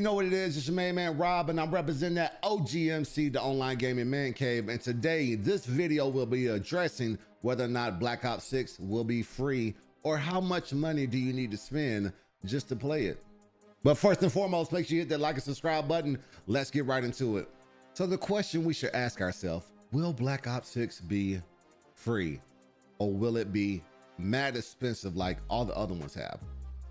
know what it is. It's your main man Rob, and I'm representing that OGMC, the Online Gaming Man Cave. And today, this video will be addressing whether or not Black Ops 6 will be free, or how much money do you need to spend just to play it. But first and foremost, make sure you hit that like and subscribe button. Let's get right into it. So the question we should ask ourselves, will Black Ops 6 be free, or will it be mad expensive like all the other ones have?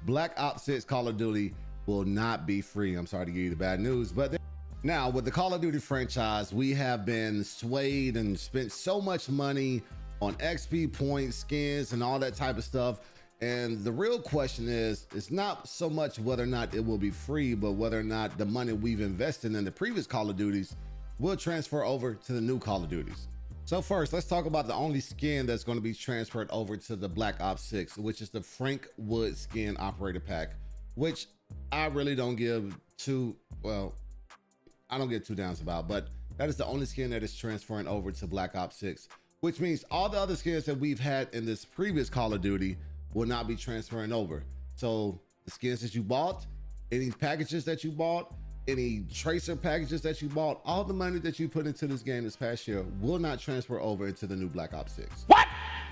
Black Ops 6 Call of Duty will not be free. I'm sorry to give you the bad news, but now with the Call of Duty franchise, we have been swayed and spent so much money on XP points, skins, and all that type of stuff. And the real question is, it's not so much whether or not it will be free, but whether or not the money we've invested in the previous Call of Duties will transfer over to the new Call of Duties. So first, let's talk about the only skin that's going to be transferred over to the Black Ops 6, which is the Frank Wood skin operator pack, which I really don't give too, well, I don't get too downs about, but that is the only skin that is transferring over to Black Ops 6, which means all the other skins that we've had in this previous Call of Duty will not be transferring over. So the skins that you bought, any packages that you bought, any tracer packages that you bought, all the money that you put into this game this past year will not transfer over into the new Black Ops 6. What?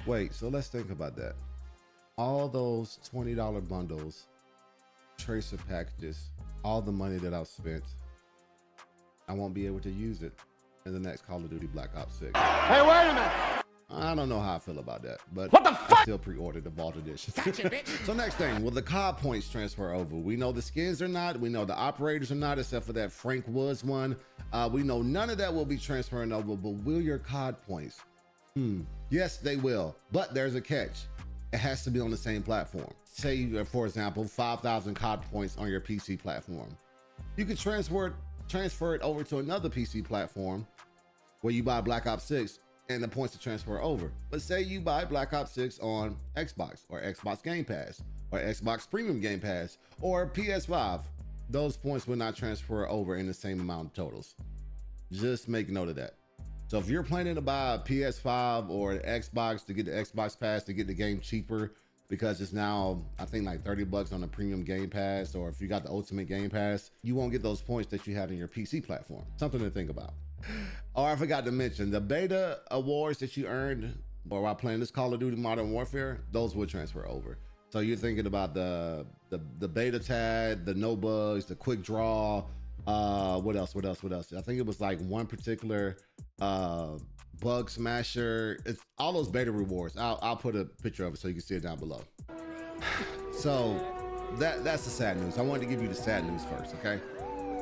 Wait, so let's think about that. All those $20 bundles, tracer packages, all the money that I've spent, I won't be able to use it in the next Call of Duty Black Ops 6. Hey, wait a minute. I don't know how I feel about that, but What the fuck? I still pre-ordered the Vault Edition. Gotcha, bitch. So next thing, will the COD points transfer over? We know the skins are not, we know the operators are not, except for that Frank Woods one. We know none of that will be transferring over, but will your COD points? Yes, they will, but there's a catch. It has to be on the same platform. Say, for example, 5,000 COD points on your PC platform. You could transfer it over to another PC platform where you buy Black Ops 6 and the points to transfer over. But say you buy Black Ops 6 on Xbox or Xbox Game Pass or Xbox Premium Game Pass or PS5. Those points will not transfer over in the same amount of totals. Just make note of that. So if you're planning to buy a PS5 or an Xbox to get the Xbox Pass to get the game cheaper, because it's now, I think, like 30 bucks on the Premium Game Pass, or if you got the Ultimate Game Pass, you won't get those points that you have in your PC platform. Something to think about. Oh, I forgot to mention, the beta awards that you earned while playing this Call of Duty Modern Warfare, those will transfer over. So you're thinking about the beta tag, the no bugs, the quick draw, what else? I think it was like one particular bug smasher. It's all those beta rewards. I'll put a picture of it so you can see it down below. So that's the sad news. I wanted to give you the sad news first, okay?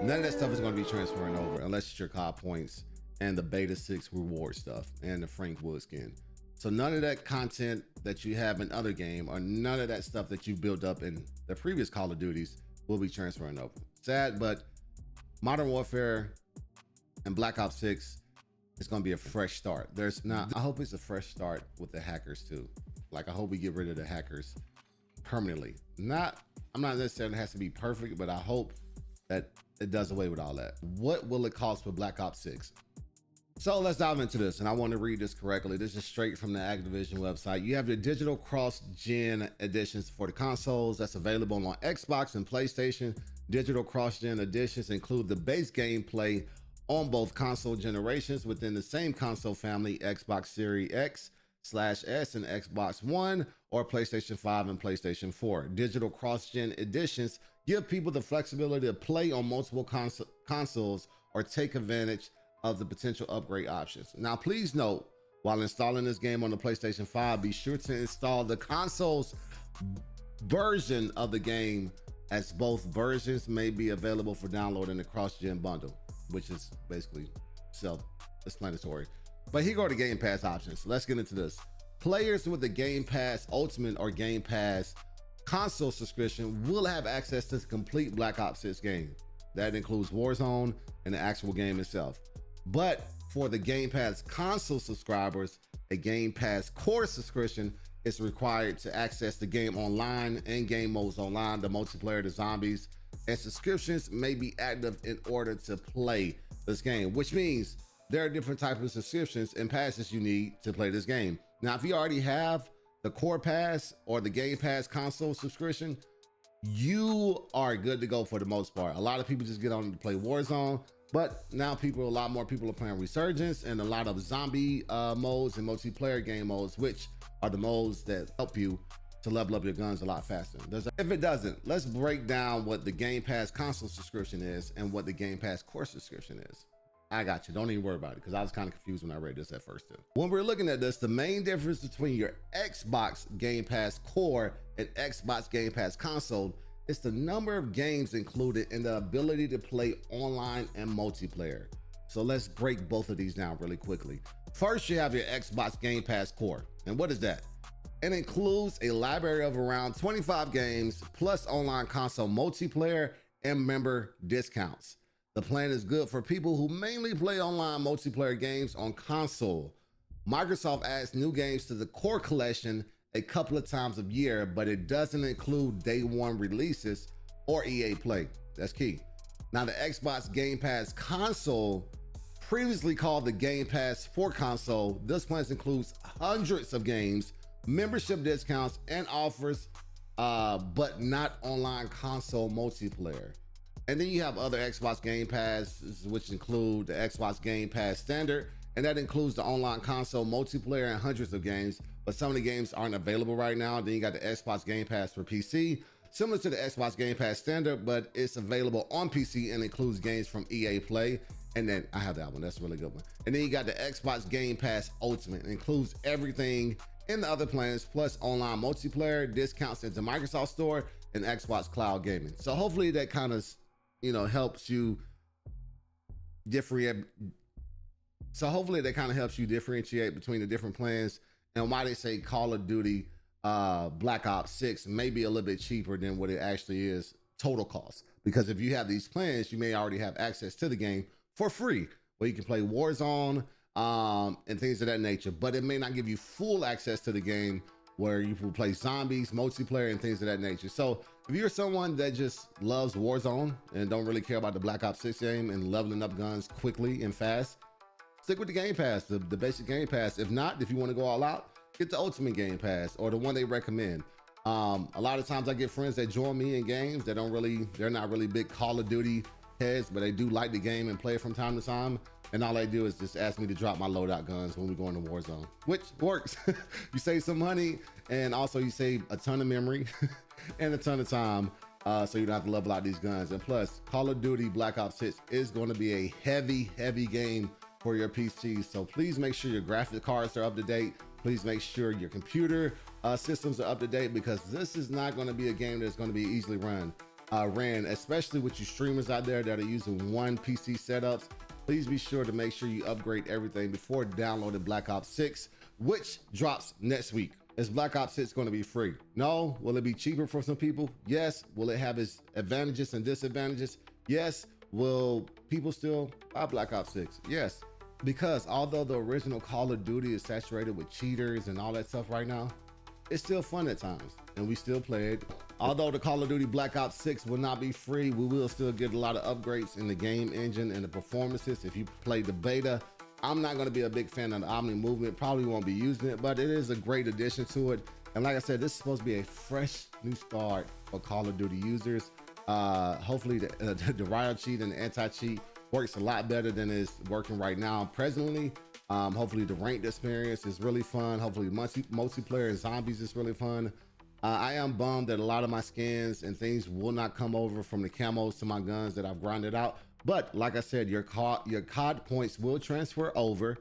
None of that stuff is going to be transferring over unless it's your COD points and the beta 6 reward stuff and the Frank Wood skin. So none of that content that you have in other game, or none of that stuff that you built up in the previous Call of Duties will be transferring over. Sad, but Modern Warfare and Black Ops 6 is going to be a fresh start. I hope it's a fresh start with the hackers too. Like, I hope we get rid of the hackers permanently. I'm not necessarily it has to be perfect, but I hope that it does away with all that. What will it cost for Black Ops 6? So let's dive into this, and I want to read this correctly. This is straight from the Activision website. You have the digital cross-gen editions for the consoles that's available on Xbox and PlayStation. Digital cross-gen editions include the base gameplay on both console generations within the same console family, Xbox Series X/S and Xbox One, or PlayStation 5 and PlayStation 4. Digital cross-gen editions give people the flexibility to play on multiple consoles or take advantage of the potential upgrade options. Now, please note, while installing this game on the PlayStation 5, be sure to install the console's version of the game, as both versions may be available for download in the cross-gen bundle, which is basically self-explanatory. But here go the Game Pass options. Let's get into this. Players with the Game Pass Ultimate or Game Pass console subscription will have access to the complete Black Ops 6 game. That includes Warzone and the actual game itself. But for the Game Pass console subscribers, a Game Pass core subscription is required to access the game online and game modes online, the multiplayer, the zombies, and subscriptions may be active in order to play this game, which means there are different types of subscriptions and passes you need to play this game. Now, if you already have the core pass or the Game Pass console subscription, you are good to go for the most part. A lot of people just get on to play Warzone, but now a lot more people are playing Resurgence and a lot of zombie modes and multiplayer game modes, which are the modes that help you to level up your guns a lot faster. If it doesn't, let's break down what the Game Pass console subscription is and what the Game Pass core subscription is. I got you. Don't even worry about it, because I was kind of confused when I read this at first too. When we're looking at this, the main difference between your Xbox Game Pass core and Xbox Game Pass console is the number of games included and the ability to play online and multiplayer. So let's break both of these down really quickly. First, you have your Xbox Game Pass core. And what is that? It includes a library of around 25 games plus online console multiplayer and member discounts. The plan is good for people who mainly play online multiplayer games on console. Microsoft adds new games to the core collection a couple of times a year, but it doesn't include day one releases or EA Play. That's key. Now, the Xbox Game Pass console, previously called the Game Pass for console, this plan includes hundreds of games, membership discounts, and offers, but not online console multiplayer. And then you have other Xbox Game Pass, which include the Xbox Game Pass Standard, and that includes the online console multiplayer and hundreds of games, but some of the games aren't available right now. Then you got the Xbox Game Pass for PC, similar to the Xbox Game Pass Standard, but it's available on PC and includes games from EA Play. And then I have that one, that's a really good one. And then you got the Xbox Game Pass Ultimate. It includes everything in the other plans, plus online multiplayer, discounts into Microsoft Store, and Xbox Cloud Gaming. So hopefully that kind of, helps you differentiate. So hopefully that kind of helps you differentiate between the different plans and why they say Call of Duty Black Ops 6 may be a little bit cheaper than what it actually is total cost. Because if you have these plans, you may already have access to the game for free, where you can play Warzone and things of that nature, but it may not give you full access to the game where you will play zombies, multiplayer, and things of that nature. So if you're someone that just loves Warzone and don't really care about the Black Ops 6 game and leveling up guns quickly and fast, stick with the Game Pass, the basic Game Pass. If not, if you want to go all out, get the Ultimate Game Pass or the one they recommend. A lot of times I get friends that join me in games that they're not really big Call of Duty heads, but they do like the game and play it from time to time. And all they do is just ask me to drop my loadout guns when we go into Warzone, which works. You save some money, and also you save a ton of memory and a ton of time, so you don't have to level out these guns. And plus, Call of Duty Black Ops 6 is going to be a heavy game for your PC. So please make sure your graphic cards are up to date. Please make sure your computer systems are up to date, because this is not going to be a game that's going to be easily ran, especially with you streamers out there that are using one PC setups. Please be sure to make sure you upgrade everything before downloading Black Ops 6, which drops next week. Is Black Ops 6 going to be free? No. Will it be cheaper for some people? Yes. Will it have its advantages and disadvantages? Yes. Will people still buy Black Ops 6? Yes. Because although the original Call of Duty is saturated with cheaters and all that stuff right now, it's still fun at times, and we still play it. Although the Call of Duty Black Ops 6 will not be free, we will still get a lot of upgrades in the game engine and the performances. If you play the beta, I'm not going to be a big fan of the Omni movement, probably won't be using it, but it is a great addition to it. And like I said, this is supposed to be a fresh new start for Call of Duty users. Hopefully the riot cheat and the anti-cheat works a lot better than it's working right now presently. Hopefully the ranked experience is really fun. Hopefully multiplayer and zombies is really fun. I am bummed that a lot of my skins and things will not come over from the camos to my guns that I've grinded out. But like I said, your COD points will transfer over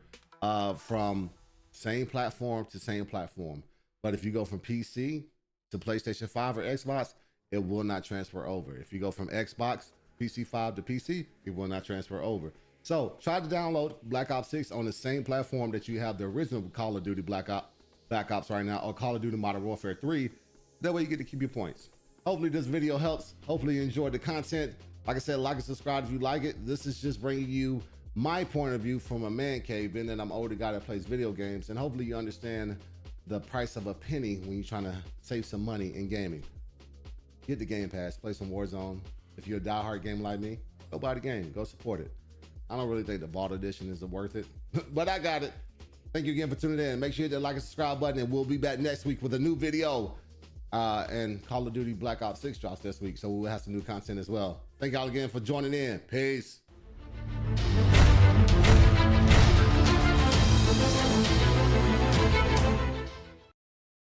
from same platform to same platform. But if you go from PC to PlayStation 5 or Xbox, it will not transfer over. If you go from Xbox, PC 5 to PC, it will not transfer over. So try to download Black Ops 6 on the same platform that you have the original Call of Duty Black Ops right now, or Call of Duty Modern Warfare 3. That way you get to keep your points. Hopefully this video helps. Hopefully you enjoyed the content. Like I said, like and subscribe if you like it. This is just bringing you my point of view from a man cave, being that I'm an older guy that plays video games. And hopefully you understand the price of a penny when you're trying to save some money in gaming. Get the Game Pass, play some Warzone. If you're a diehard gamer like me, go buy the game, go support it. I don't really think the Vault Edition is worth it, but I got it. Thank you again for tuning in. Make sure you hit that like and subscribe button, and we'll be back next week with a new video. And Call of Duty Black Ops 6 drops this week, so we'll have some new content as well. Thank y'all again for joining in. Peace.